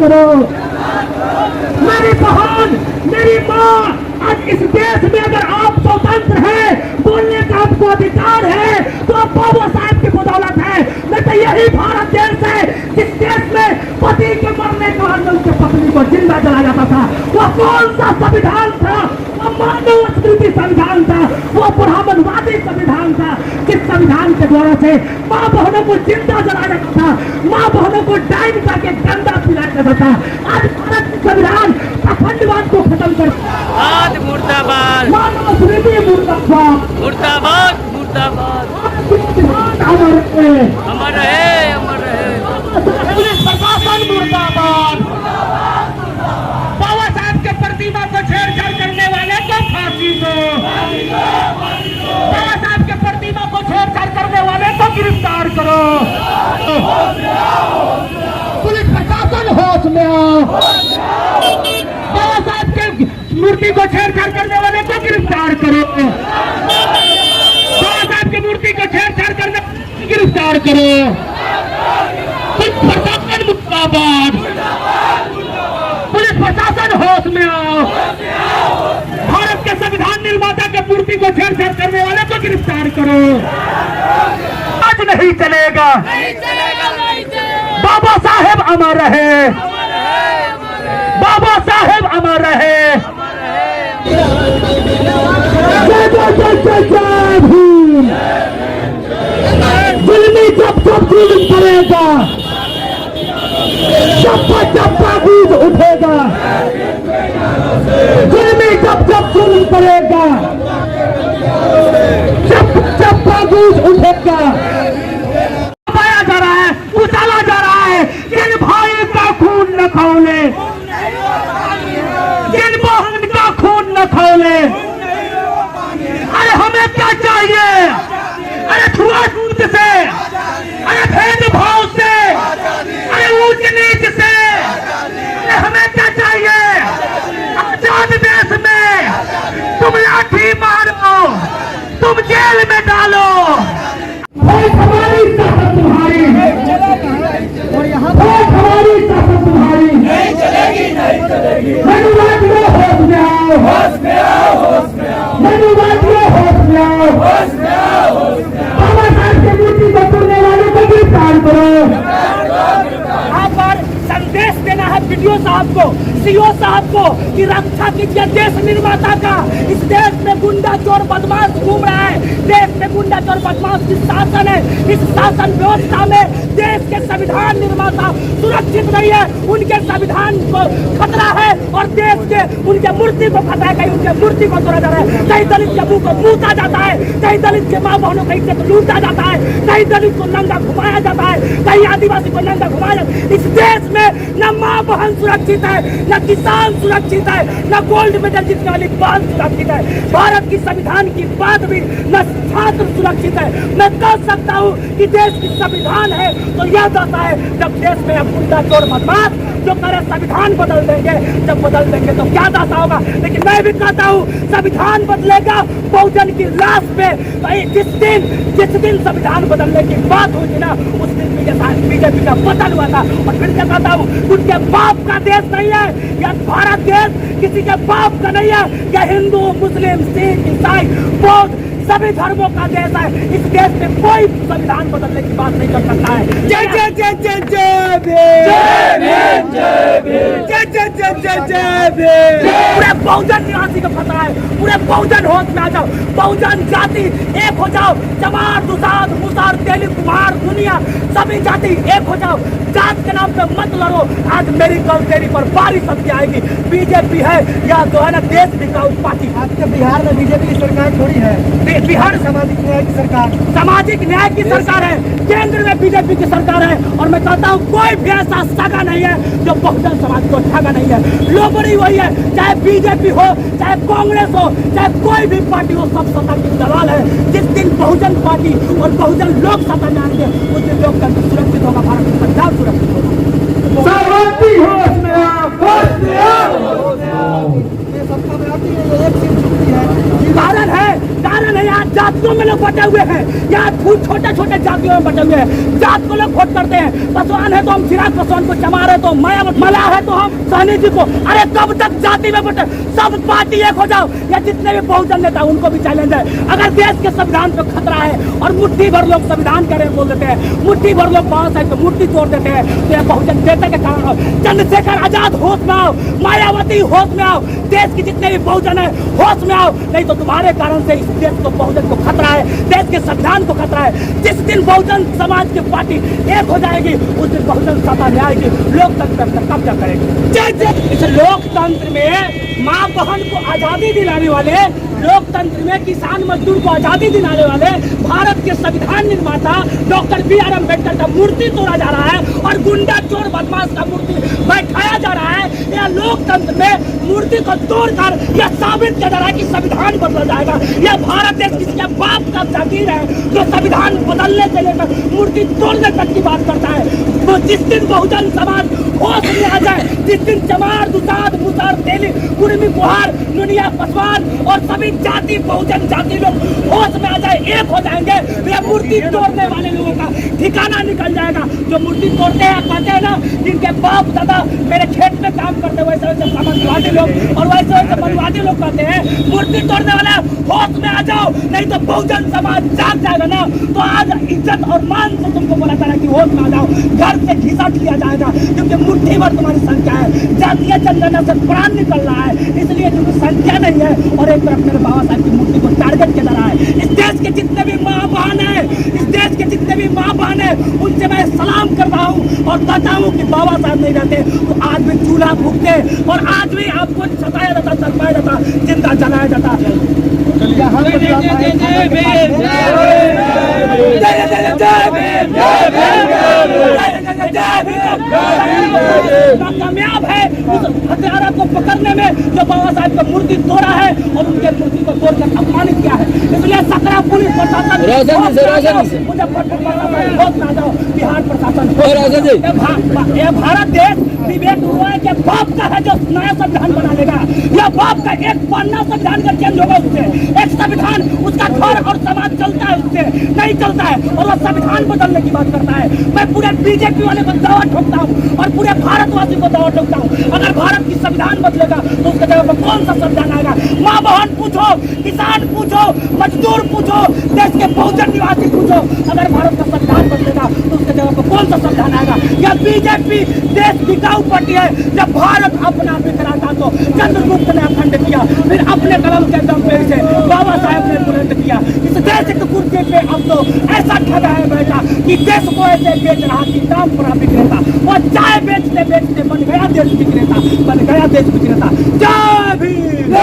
करो। मेरी बहन, मेरी माँ, आज इस देश में अगर आप स्वतंत्र हैं, बोलने का आपको अधिकार है, तो आप बाबा साहेब की बदौलत है। नहीं तो यही भारत देश है जिस देश में पति के मरने के बाद उसके पत्नी को जिंदा जलाया जाता था। वह कौन सा संविधान था? वह मानव स्मृति संविधान था, वो ब्राह्मणवादी संविधान था, जिस संविधान के द्वारा से माँ बहनों को जिंदा जलाया जाता था, माँ बहनों को डाइन करके गंदा पिलाया जाता था। आज भारत के संविधान पाखंडवाद को खत्म कर मुर्दाबाद, मानव स्मृति मुर्दाबाद, मुर्दाबाद, मुर्दाबाद, अमर रहे, अमर रहे, अमर रहे। पुलिस प्रशासन मुर्दाबाद। बाबा साहब के प्रतिमा को छेड़छाड़ करने वाले को फांसी दो। बाबा साहब के प्रतिमा को छेड़छाड़ करने वाले को गिरफ्तार करो। पुलिस प्रशासन होश में आओ। बाबा साहब के मूर्ति को छेड़छाड़ करने वाले को गिरफ्तार करो। बाबा साहब की मूर्ति को छेड़छाड़ करने वाले को गिरफ्तार करो। पुलिस प्रशासन मुर्दाबाद। पुलिस प्रशासन होश में आओ। भारत के संविधान निर्माता के मूर्ति को छेड़छाड़ करने वाले को गिरफ्तार करो। आज नहीं चलेगा, नहीं चलेगा, नहीं चलेगा। बाबा साहेब अमर रहे, बाबा साहेब अमर रहे। जय जय जय जय जय भीम। जुल्मी जब जब जुल्म करेगा, चप्पा चप्पा गूंज उठेगा। जुल्मी जब जब जुल्म करेगा, चप्पा चप्पा गूंज उठेगा। पाया जा रहा है, उछाला जा रहा है, जिन भाई का खून न खौले, जिन बहन का खून न खौले। अरे हमें क्या चाहिए? अरे छुआछूत से, अरे भेदभाव से, अरे ऊंच नीच से, अरे हमें क्या चाहिए? आजाद देश में तुम लाठी मारो, तुम जेल में डालो। हमारी ताकत तुम्हारी, हमारी ताकत तुम्हारी नहीं चलेगी, नहीं चलेगी। मनुवादियों होश में आओ, होश में आओ, होश में आओ, मनुवादियों होश में आओ। होश में आओ, होश में आओ। बाबा साहब की मूर्ति को तोड़ने वाले को गिरफ्तार करो। यहाँ पर संदेश देना है वीडियो साहब को, सीओ साहब को कि रक्षा कीजिए देश निर्माता का। इस देश में गुंडा चोर बदमाश घूम रहा है, देश में गुंडा चोर बदमाश की शासन है। इस शासन व्यवस्था में देश के संविधान निर्माता सुरक्षित नहीं है, उनके संविधान को खतरा है और देश के उनके मूर्ति को खतरा है। कहीं उनके मूर्ति को तोड़ा जा रहा है, कहीं दलित के मुंह को मूता जाता है, कहीं दलित के माँ बहनों को इज्जत लूटा जाता है, कहीं दलित को नंगा घुमाया जाता है, कहीं आदिवासी को नंगा घुमाया जाता है। इस देश में न माँ बहन सुरक्षित है, न किसान सुरक्षित है, न गोल्ड मेडल जीतने वाली बाल सुरक्षित है। भारत की संविधान की बात भी न छात्र सुरक्षित है। मैं कह सकता हूँ कि देश की संविधान है तो यह दशा है जब देश में अब गुंडा चोर बदमाश जो करे संविधान बदल देंगे, जब बदल देंगे तो क्या दशा होगा। लेकिन मैं भी कहता हूँ संविधान बदलेगा बहुजन की लाश पे। जिस दिन संविधान बदलने की बात हुई ना, उस दिन बीजेपी का पतन हुआ था। और फिर से कहता हूँ उनके बाप का देश नहीं है यह भारत देश, किसी के बाप का नहीं है। यह हिंदू, मुस्लिम, सिख, ईसाई, बौद्ध सभी धर्मों का देश है। इस देश में कोई संविधान बदलने की बात नहीं कर सकता है। जय जय जय जय जय भीम, जय भीम, जय भीम, जय जय जय जय जय भीम। पूरे बहुजन निवासी को पता है, पूरे बहुजन होश में आ जाओ, बहुजन जाति एक हो जाओ। चमार, दुसाध, मुसार, तेली, कुम्हार, दुनिया सभी जाति एक हो जाओ। जात के नाम पे मत लड़ो। आज मेरी कल तेरी पर बारिश सबकी आएगी। बीजेपी है या जो है ना देश बिकाऊ पार्टी। आपके बिहार में बीजेपी की सरकार थोड़ी है, बिहार सामाजिक न्याय की सरकार, सामाजिक न्याय की सरकार है, केंद्र में बीजेपी की सरकार है। और मैं कहता हूँ कोई भी ऐसा सगा नहीं है जो बहुजन समाज को ठगा नहीं है। लोबड़ी वही है, चाहे बीजेपी हो, चाहे कांग्रेस हो, चाहे कोई भी पार्टी हो, सब सत्ता की दलाल है। जिस दिन बहुजन पार्टी और बहुजन लोग सत्ता में आएंगे उस दिन लोकतंत्र सुरक्षित होगा, भारत की पंजाब सुरक्षित होगा। शांति होश में आओ, होश में आओ। कारण है आज जातियों में लोग बटे हुए हैं, यहाँ छोटे छोटे जातियों में बटे हुए हैं। जात को लोग वोट करते हैं। पासवान है तो हम चिराग पासवान को, चमार है तो मला है तो हम सहनी जी को। अरे कब तक जाति में बटे? सब पार्टी एक हो जाओ, या जितने भी बहुजन नेता उनको भी चैलेंज है। अगर देश के संविधान पे खतरा है और मुट्ठी भर लोग संविधान के बोल देते हैं, मुट्ठी भर लोग बाबा साहब की मूर्ति तोड़ देते हैं, तो यह बहुजन नेता के कारण हो। चंद्रशेखर आजाद होश में आओ, मायावती होश में आओ, देश के जितने भी बहुजन है होश में आओ, नहीं तो तुम्हारे कारण से इस देश को, बहुजन को खतरा है, देश के संविधान को खतरा है। जिस दिन बहुजन समाज की पार्टी एक हो जाएगी उस दिन बहुजन सत्ता में आएगी, लोकतंत्र पर कब्जा करेगी। इस लोकतंत्र में माँ बहन को आजादी दिलाने वाले, लोकतंत्र में किसान मजदूर को आजादी दिलाने वाले भारत के संविधान निर्माता डॉक्टर बी.आर. अम्बेडकर का मूर्ति तोड़ा जा रहा है और गुंडा चोर बदमाश का मूर्ति बैठाया जा रहा है। यह लोकतंत्र में मूर्ति को तोड़कर यह साबित किया जा रहा है कि संविधान बदला जाएगा। यह भारत देश किसी के बाप का जागीर है जो संविधान बदलने से लेकर मूर्ति तोड़ने तक की बात करता है। तो जिस दिन बहुजन समाज होश में आ जाए, जिस दिन चमार, दुसाद, मुसहर, तेली, कुर्मी, कुहार, नुनिया, पासवान और सभी जाति, बहुजन जाति लोग होश में आ जाए, एक हो जाएंगे, यह मूर्ति तोड़ने वाले लोगों का ठिकाना निकल जाएगा। जो मूर्ति तोड़ते हैं, कहते हैं ना, जिनके बाप दादा मेरे खेत में काम करते, वैसे वैसे समाजवादी लोग और वैसे वैसे मनवादी लोग कहते हैं मूर्ति तोड़ने वाले होश में आ जाओ, नहीं तो बहुजन समाज जाग जाएगा ना। तो आज इज्जत और मान से तुमको बोला जा रहा है कि होश में आ जाओ, घर से घिसट लिया जाएगा, क्योंकि मुट्ठी भर तुम्हारी संख्या है, जातीय जनगणना से प्राण निकल रहा है, इसलिए क्योंकि संख्या नहीं है। और एक तरफ मेरे बाबा साहब की मूर्ति को टारगेट किया जा रहा है। इस देश के जितने भी माँ बहन है, इस देश के जितने भी माँ बहन है, उनसे मैं सलाम कर रहा हूँ और कहता हूँ कि बाबा साहब नहीं रहते तो आज भी चूल्हा फूकते और आज भी आपको सताया जाता, तरपाया जाता, जिंदा जलाया जाता। कामयाब है उस हत्यारा को पकड़ने में जो बाबा साहब का मूर्ति तोड़ा है और उनके मूर्ति को तोड़कर अपमानित किया है। इसलिए सकरा पुलिस प्रशासन, मुजफ्फरपुर प्रशासन बहुत ना जाओ, बिहार प्रशासन, यह भारत देश विवेक रॉय के बाप का है जो नया संविधान बना लेगा। यह बाप का एक पन्ना संविधान का चेंज होगा, उससे एक संविधान, उसका घर और समाज चलता है, उससे नहीं चलता है और वह संविधान बदलने की बात करता है। मैं पूरे बीजेपी वाले को दावा ठोकता हूँ और पूरे भारतवासी को दावा ठोकता हूँ, अगर भारत की संविधान बदलेगा तो उसके जगह पर कौन सा संविधान आएगा? माँ बहन पूछो, किसान पूछो, मजदूर पूछो, देश के बहुजन निवासी पूछो, अगर भारत का संविधान बदलेगा तो उसके जगह पर कौन सा संविधान आएगा? या बीजेपी देश बिकाऊ पार्टी है। जब भारत अपना बिखरा था तो चंद्रगुप्त ने अखंड किया, फिर अपने कलम के दम पे इसे बाबा साहब ने बुलंद किया। इस देश के कुर्सी पे अब तो ऐसा ठगा है बैठा कि देश को ऐसे बेच रहा कि दाम पर बिक्रेता, वो चाय बेचते बेचते बन गया देश विक्रेता, बन गया देश विक्रेता। जय भीम।